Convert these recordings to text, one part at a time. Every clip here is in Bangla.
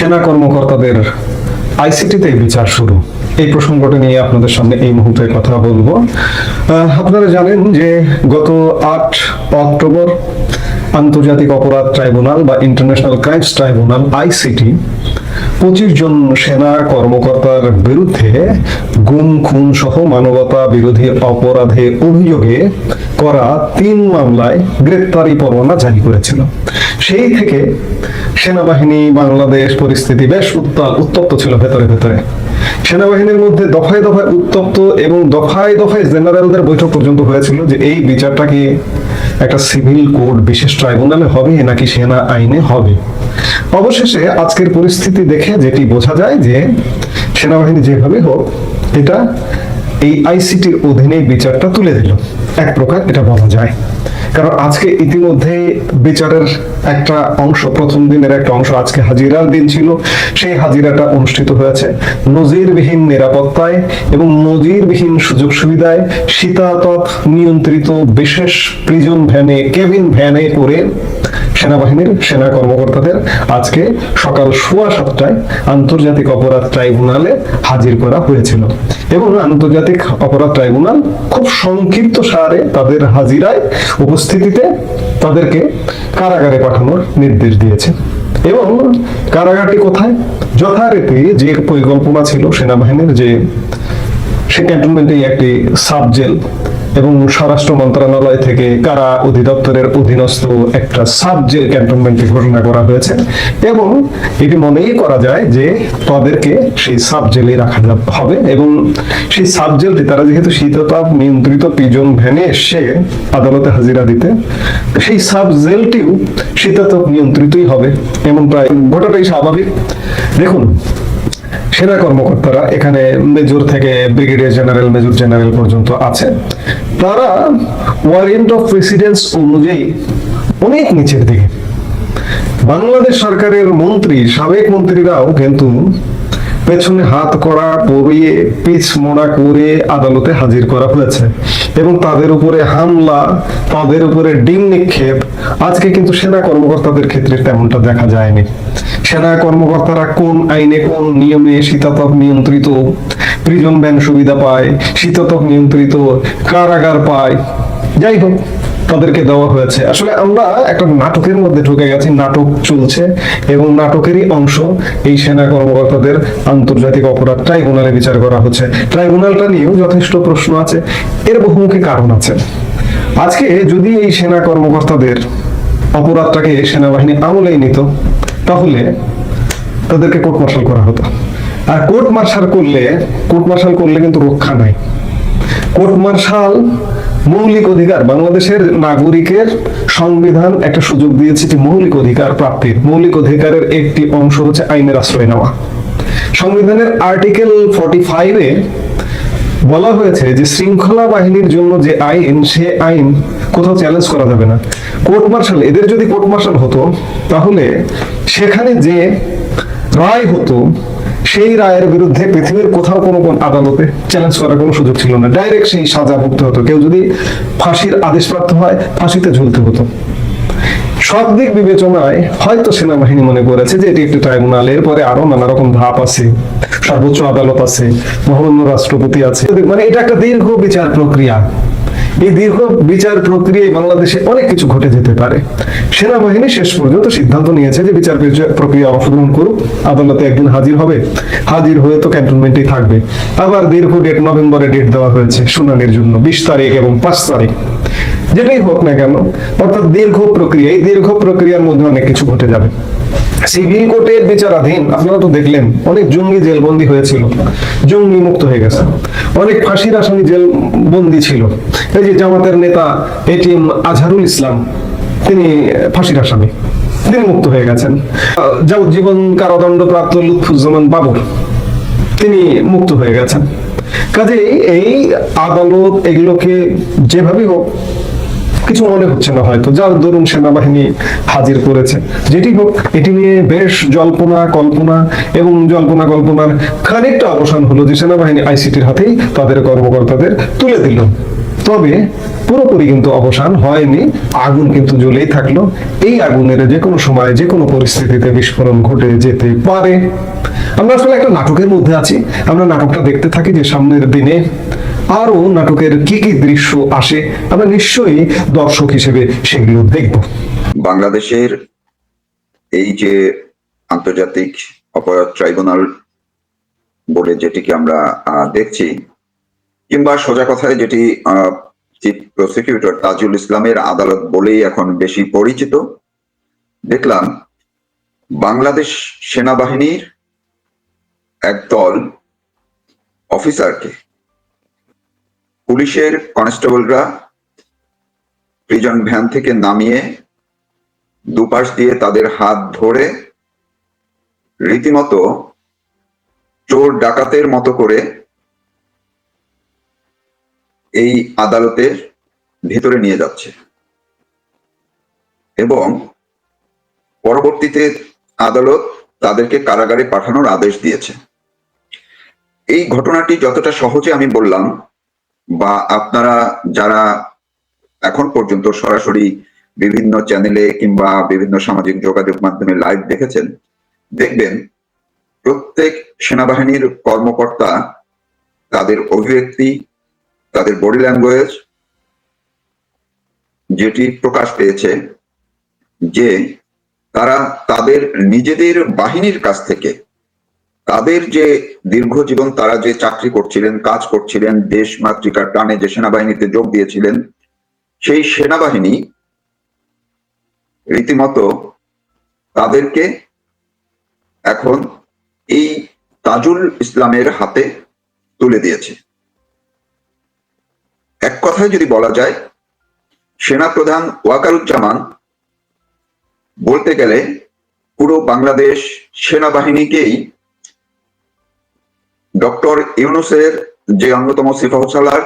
সেনা কর্মকর্তাদের আইসিটিতে বিচার শুরু, এই প্রসঙ্গটা নিয়ে আপনাদের সামনে এই মুহূর্তে কথা বলবো। আপনারা জানেন যে গত 8 অক্টোবর আন্তর্জাতিক অপরাধ ট্রাইব্যুনাল বা ইন্টারন্যাশনাল ক্রাইমস ট্রাইব্যুনাল আইসিটি 25 জন সেনা কর্মকর্তার বিরুদ্ধে গুম খুন সহ মানবতা বিরোধী অপরাধে অভিযোগে করা 3 মামলায় গ্রেপ্তারি পরোয়ানা জারি করেছিল। সেই থেকে সেনাবাহিনী বাংলাদেশ পরিস্থিতি বেশ উত্তপ্ত ছিল ভেতরে ভেতরে। সেনাবাহিনীর মধ্যে দফায় দফায় উত্তপ্ত এবং দফায় দফায় জেনারেলদের বৈঠক পর্যন্ত হয়েছিল যে এই বিচারটা কি একটা সিভিল কোড বিশেষ ট্রাইব্যুনালে হবে নাকি সেনা আইনে হবে। অবশেষে আজকের পরিস্থিতি দেখে যেটি বোঝা যায় যে সেনাবাহিনী যেভাবে হোক এটা এই আইসিটির অধীনে বিচারটা তুলে দিল, এক প্রকার এটা বলা যায়। কারণ আজকে ইতিমধ্যে বিচারের একটা অংশ, প্রথম দিনের একটা অংশ, আজকে হাজিরার দিন ছিল, সেই হাজিরাটা অনুষ্ঠিত হয়েছে নজিরবিহীন নিরাপত্তায় এবং নজিরবিহীন সুযোগ সুবিধায় শীতাতপ নিয়ন্ত্রিত বিশেষ প্রিজন ভ্যানে, কেবিন ভ্যানে করে সেনাবাহিনীর সেনা কর্মকর্তাদের আজকে সকাল 7:15টায় আন্তর্জাতিক অপরাধ ট্রাইব্যুনালে হাজির করা হয়েছিল এবং আন্তর্জাতিক অপরাধ ট্রাইব্যুনাল খুব সংক্ষিপ্ত সারে তাদের হাজিরায় উপস্থিতিতে তাদেরকে কারাগারে পাঠানোর নির্দেশ দিয়েছে। এবং কারাগারটি কোথায়? যথারীতি যে পরিকল্পনা ছিল সেনাবাহিনীর, যে সে ক্যান্টনমেন্টেই একটি সাব জেল এবং স্বরাষ্ট্র মন্ত্রণালয় থেকে কারা অধিদপ্তরের অধীনস্থ একটা সাব জেল ক্যান্টনমেন্টে ঘোষণা করা হয়েছে এবং এটি মনেই করা যায় যে তাদেরকে সেই সাব জেলে রাখা হবে এবং সেই সাব জেলটি তারা যেহেতু শীততাপ নিয়ন্ত্রিত প্রিজন ভ্যানে এসে আদালতে হাজিরা দিতে, সেই সাব জেলটিও শীততাপ নিয়ন্ত্রিতই হবে এবং প্রায় গোটাটাই স্বাভাবিক। দেখুন, সেনা কর্মকর্তারা এখানে মেজর থেকে ব্রিগেডিয়ার জেনারেল, মেজর জেনারেল পর্যন্ত আছে, তারা ওয়ারেন্ট অফ প্রেসিডেন্স অনুযায়ী অনেক নিচের দিকে। বাংলাদেশ সরকারের মন্ত্রী, সাবেক মন্ত্রীরাও কিন্তু পেছনে হাত করা পরিয়ে পিছ মোড়া করে আদালতে হাজির করা হয়েছে এবং তাদের উপরে হামলা, তাদের উপরে ডিম নিক্ষেপ আজকে কিন্তু সেনা কর্মকর্তাদের ক্ষেত্রে তেমনটা দেখা যায়নি। সেনা কর্মকর্তারা কোন আইনে কোন নিয়মে শীতাতপ নিয়ন্ত্রিত প্রিজন ভ্যান সুবিধা পায়, শীতাতপ নিয়ন্ত্রিত কারাগার পায়, যাই হোক তাদেরকে দেওয়া হয়েছে। আসলে আমরা একটা নাটকের মধ্যে ঢুকে গেছি, নাটক চলছে এবং নাটকেরই অংশ এই সেনা কর্মকর্তাদের আন্তর্জাতিক অপরাধ ট্রাইব্যুনালে বিচার করা হচ্ছে। ট্রাইব্যুনালটা নিয়েও যথেষ্ট প্রশ্ন আছে, এর বহুমুখী কারণ আছে। আজকে যদি এই সেনা কর্মকর্তাদের অপরাধটাকে সেনাবাহিনী আমলেই নিত তাহলে তাদেরকে কোর্ট মার্শাল করা হতো। আর কোর্ট মার্শাল করলে কিন্তু রক্ষা নাই। কোর্ট মার্শাল মৌলিক অধিকার, বাংলাদেশের নাগরিকের সংবিধান একটা সুযোগ দিয়েছে যে মৌলিক অধিকার প্রাপ্তির, মৌলিক অধিকারের একটি অংশ হচ্ছে আইনের আশ্রয় নেওয়া। সংবিধানের আর্টিকেল 45-এ বলা হয়েছে যে শৃঙ্খলা বাহিনীর জন্য যে আইন, সে আইন কোথাও চ্যালেঞ্জ করা যাবে না। কোর্ট মার্শাল, এদের যদি কোর্ট মার্শাল হতো তাহলে সেখানে যে রায় হতো সেই রায়ের বিরুদ্ধে পৃথিবীর কোথাও কোনো আদালতে চ্যালেঞ্জ করার কোনো সুযোগ ছিল না। ডাইরেক্ট সেই সাজা ভুগতে হতো। কেউ যদি ফাঁসির আদেশপ্রাপ্ত হয় ফাঁসিতে ঝুলতে হতো। সব দিক বিবেচনায় হয়তো সেনাবাহিনী মনে করেছে যে এটি একটি ট্রাইব্যুনাল, এরপরে আরো নানা রকম ধাপ আছে, সর্বোচ্চ আদালত আছে, মহামান্য রাষ্ট্রপতি আছে, মানে এটা একটা দীর্ঘ বিচার প্রক্রিয়া। এই দীর্ঘ বিচার প্রক্রিয়ায় বাংলাদেশে অনেক কিছু ঘটে যেতে পারে। সেনাবাহিনী শেষ পর্যন্ত সিদ্ধান্ত নিয়েছে যে বিচার প্রক্রিয়া অংশগ্রহণ করুক, আদালতে একদিন হাজির হবে, হাজির হয়ে তো ক্যান্টনমেন্টেই থাকবে। আবার দীর্ঘ ডেট, নভেম্বরে ডেট দেওয়া হয়েছে শুনানির জন্য 20 তারিখ এবং 5 তারিখ, যেটাই হোক না কেন, অর্থাৎ দীর্ঘ প্রক্রিয়া। এই দীর্ঘ প্রক্রিয়ার মধ্যে অনেক কিছু ঘটে যাবে। সিভিল কোর্টের বিচারাধীন আপনারা তো দেখলেন অনেক জঙ্গি জেলবন্দি হয়েছিল, জঙ্গি মুক্ত হয়ে গেছে। অনেক ফাঁসির আসামি জেল বন্দি ছিল। এই যে জামাতের নেতা এটিএম আজহারুল ইসলাম, তিনি ফাঁসির আসামি, তিনি মুক্ত হয়ে গেছেন। যাবজ্জীবন কারাদণ্ড প্রাপ্ত লুৎফুজ্জামান বাবর, তিনি মুক্ত হয়ে গেছেন। কাজেই এই আদালত এগুলোকে যেভাবে হোক কিছু মনে হচ্ছে না হয়তো, যার দরুন সেনাবাহিনী হাজির করেছে। যেটি হোক, এটি নিয়ে বেশ জল্পনা কল্পনা এবং জল্পনা কল্পনার খানিকটা অবসান হলো যে সেনাবাহিনী আইসিটির হাতেই তাদের কর্মকর্তাদের তুলে দিল। তো তবে পুরোপুরি কিন্তু অবসান হয়নি, আগুন কিন্তু জ্বলেই থাকলো। এই আগুনের যে কোনো সময় যে কোনো পরিস্থিতিতে বিস্ফোরণ ঘটে যেতে পারে। আমরা আসলে একটা নাটকের মধ্যে আছি, আমরা নাটকটা দেখতে থাকি যে সামনের দিনে আরো নাটকের কি কি দৃশ্য আসে, আমরা নিশ্চয়ই দর্শক হিসেবে সেগুলো দেখব। বাংলাদেশের এই যে আন্তর্জাতিক অপরাধ ট্রাইব্যুনাল বলে যেটিকে আমরা দেখছি, কিংবা সোজা কথায় যেটি চিফ প্রসিকিউটর তাজুল ইসলামের আদালত বলেই এখন বেশি পরিচিত, দেখলাম বাংলাদেশ সেনাবাহিনীর একদল অফিসারকে পুলিশের কনস্টেবলরা প্রিজন ভ্যান থেকে নামিয়ে দুপাশ দিয়ে তাদের হাত ধরে রীতিমতো চোর ডাকাতের মতো করে এই আদালতের ভিতরে নিয়ে যাচ্ছে এবং পরবর্তীতে আদালত তাদেরকে কারাগারে পাঠানোর আদেশ দিয়েছে। এই ঘটনাটি যতটা সহজে আমি বললাম, বা আপনারা যারা এখন পর্যন্ত সরাসরি বিভিন্ন চ্যানেলে কিংবা বিভিন্ন সামাজিক যোগাযোগ মাধ্যমে লাইভ দেখেছেন, দেখবেন প্রত্যেক সেনাবাহিনীর কর্মকর্তা তাদের অভিব্যক্তি, তাদের বডি ল্যাঙ্গুয়েজ যেটি প্রকাশ পেয়েছে যে তারা তাদের নিজেদের বাহিনীর কাছ থেকে, তাদের যে দীর্ঘ জীবন তারা যে চাকরি করছিলেন, কাজ করছিলেন, দেশ মাতৃকার টানে যে সেনাবাহিনীতে যোগ দিয়েছিলেন, সেই সেনাবাহিনী রীতিমতো তাদেরকে এখন এই তাজুল ইসলামের হাতে তুলে দিয়েছে। এক কথায় যদি বলা যায়, সেনাপ্রধান ওয়াকারুজ্জামান বলতে গেলে পুরো বাংলাদেশ সেনাবাহিনীকেই ডক্টর ইউনূসের যে অন্যতম সিপাহসালার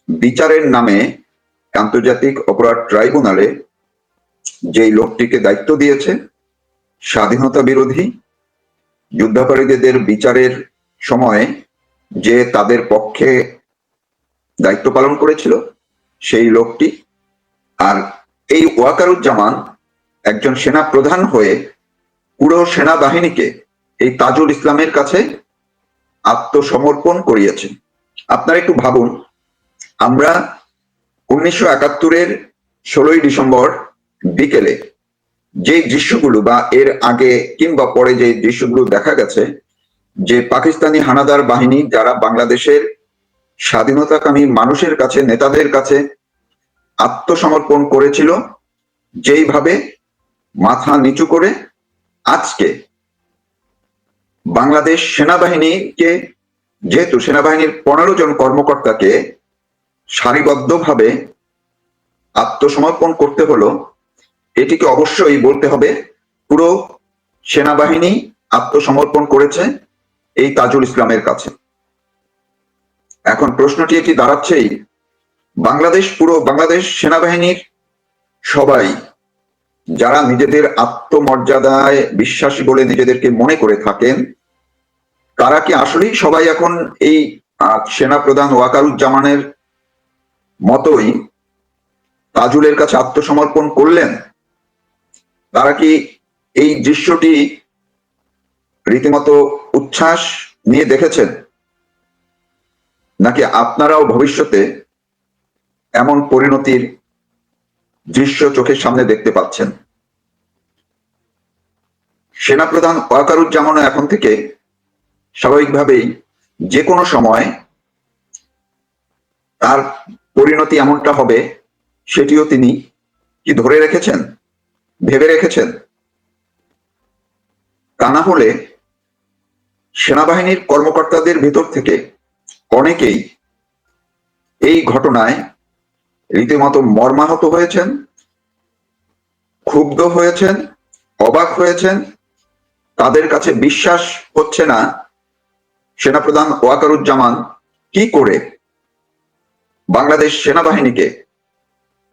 বিচারের নামে আন্তর্জাতিক অপরাধ ট্রাইব্যুনালে যেই লোকটিকে দায়িত্ব দিয়েছে, স্বাধীনতা বিরোধী যুদ্ধাপরাধীদের বিচারের সময় যে তাদের পক্ষে দায়িত্ব পালন করেছিল সেই লোকটি, আর এই ওয়াকারুজ্জামান একজন সেনা প্রধান হয়ে পুরো সেনাবাহিনীকে এই তাজুল ইসলামের কাছে আত্মসমর্পণ করিয়েছে। আপনারা একটু ভাবুন, আমরা 1971-এর 16ই ডিসেম্বর বিকেলে যে দৃশ্যগুলো বা এর আগে কিংবা পরে যে দৃশ্যগুলো দেখা গেছে, যে পাকিস্তানি হানাদার বাহিনী যারা বাংলাদেশের স্বাধীনতাকামী মানুষের কাছে, নেতাদের কাছে আত্মসমর্পণ করেছিল, যেইভাবে মাথা নিচু করে আজকে বাংলাদেশ সেনাবাহিনীকে, যেহেতু সেনাবাহিনীর 15 জন কর্মকর্তাকে সারিবদ্ধভাবে আত্মসমর্পণ করতে হলো, এটিকে অবশ্যই বলতে হবে পুরো সেনাবাহিনী আত্মসমর্পণ করেছে এই তাজুল ইসলামের কাছে। এখন প্রশ্নটি এটি দাঁড়াচ্ছেই, পুরো বাংলাদেশ সেনাবাহিনীর সবাই যারা নিজেদের আত্মমর্যাদায় বিশ্বাসী বলে নিজেদেরকে মনে করে থাকেন, তারা কি আসলেই সবাই এখন এই সেনাপ্রধান ওয়াকারুজ্জামানের মতোই তাজুলের কাছে আত্মসমর্পণ করলেন? তারা কি এই দৃশ্যটি রীতিমতো উচ্ছ্বাস নিয়ে দেখেছেন, নাকি আপনারাও ভবিষ্যতে এমন পরিণতির দৃশ্য চোখের সামনে দেখতে পাচ্ছেন? সেনাপ্রধান ওয়াকারুজ্জামানও এখন থেকে স্বাভাবিকভাবেই যে কোনো সময় তার পরিণতি এমনটা হবে, সেটিও তিনি কি ধরে রেখেছেন, ভেবে রেখেছেন? তা না হলে সেনাবাহিনীর কর্মকর্তাদের ভিতর থেকে অনেকেই এই ঘটনায় রীতিমতো মর্মাহত হয়েছেন, ক্ষুব্ধ হয়েছেন, অবাক হয়েছেন। তাদের কাছে বিশ্বাস হচ্ছে না সেনাপ্রধান ওয়াকারুজ্জামান কি করে বাংলাদেশ সেনাবাহিনীকে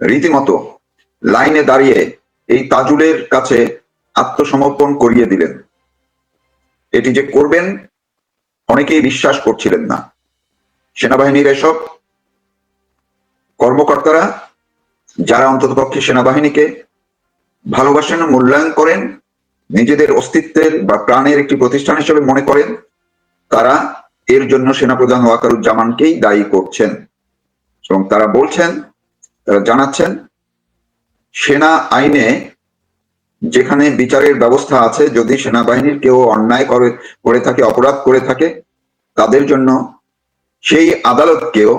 রীতিমতো লাইনে দাঁড়িয়ে এই তাজুলের কাছে আত্মসমর্পণ করিয়ে দিলেন। এটি যে করবেন অনেকেই বিশ্বাস করছিলেন না। সেনাবাহিনীর এসব কর্মকর্তারা যারা অন্ততপক্ষে সেনাবাহিনীকে ভালোবাসেন, মূল্যায়ন করেন, নিজেদের অস্তিত্বের বা প্রাণের একটি প্রতিষ্ঠান হিসেবে মনে করেন, তারা এর জন্য সেনাপ্রধান ওয়াকারুজ্জামানকেই দায়ী করছেন এবং তারা বলছেন, তারা জানাচ্ছেন, সেনা আইনে যেখানে বিচারের ব্যবস্থা আছে, যদি সেনাবাহিনীর কেউ অন্যায় করে থাকে, অপরাধ করে থাকে, তাদের জন্য সেই আদালতকেও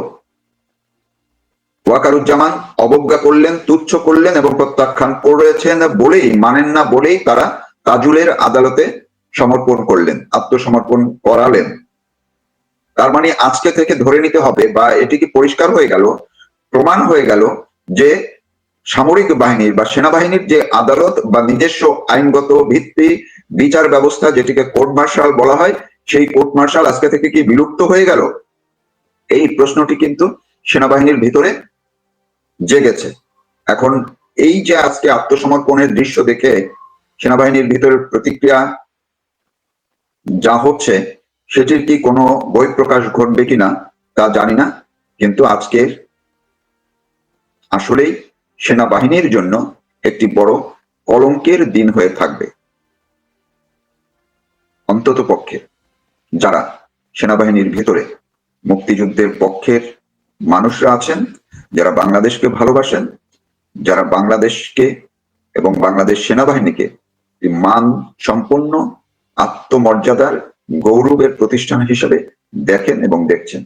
ওয়াকারুজ্জামান অবজ্ঞা করলেন, তুচ্ছ করলেন এবং প্রত্যাখ্যান করেছেন বলেই, মানেন না বলেই তারা তাজুলের আদালতে সমর্পণ করলেন, আত্মসমর্পণ করালেন। তার মানে আজকে থেকে ধরে নিতে হবে, বা এটি কি পরিষ্কার হয়ে গেল, প্রমাণ হয়ে গেল যে সামরিক বাহিনীর বা সেনাবাহিনীর যে আদালত বা নিজস্ব আইনগত ভিত্তি বিচার ব্যবস্থা, যেটিকে কোর্ট মার্শাল বলা হয়, সেই কোর্ট মার্শাল আজকে থেকে কি বিলুপ্ত হয়ে গেল? এই প্রশ্নটি কিন্তু সেনাবাহিনীর ভিতরে জেগেছে। এখন এই যে আজকে আত্মসমর্পণের দৃশ্য দেখে সেনাবাহিনীর ভিতরে প্রতিক্রিয়া যা হচ্ছে, সেটির কি কোনো বহিঃপ্রকাশ ঘটবে কিনা তা জানি না, কিন্তু আজকের আসলেই সেনাবাহিনীর জন্য একটি বড় কলঙ্কের দিন হয়ে থাকবে। অন্তত পক্ষে যারা সেনাবাহিনীর ভিতরে মুক্তিযুদ্ধের পক্ষের মানুষরা আছেন, যারা বাংলাদেশকে ভালোবাসেন, যারা বাংলাদেশকে এবং বাংলাদেশ সেনাবাহিনীকে মান সম্পন্ন, আত্মমর্যাদার, গৌরবের প্রতিষ্ঠান হিসেবে দেখেন এবং দেখছেন।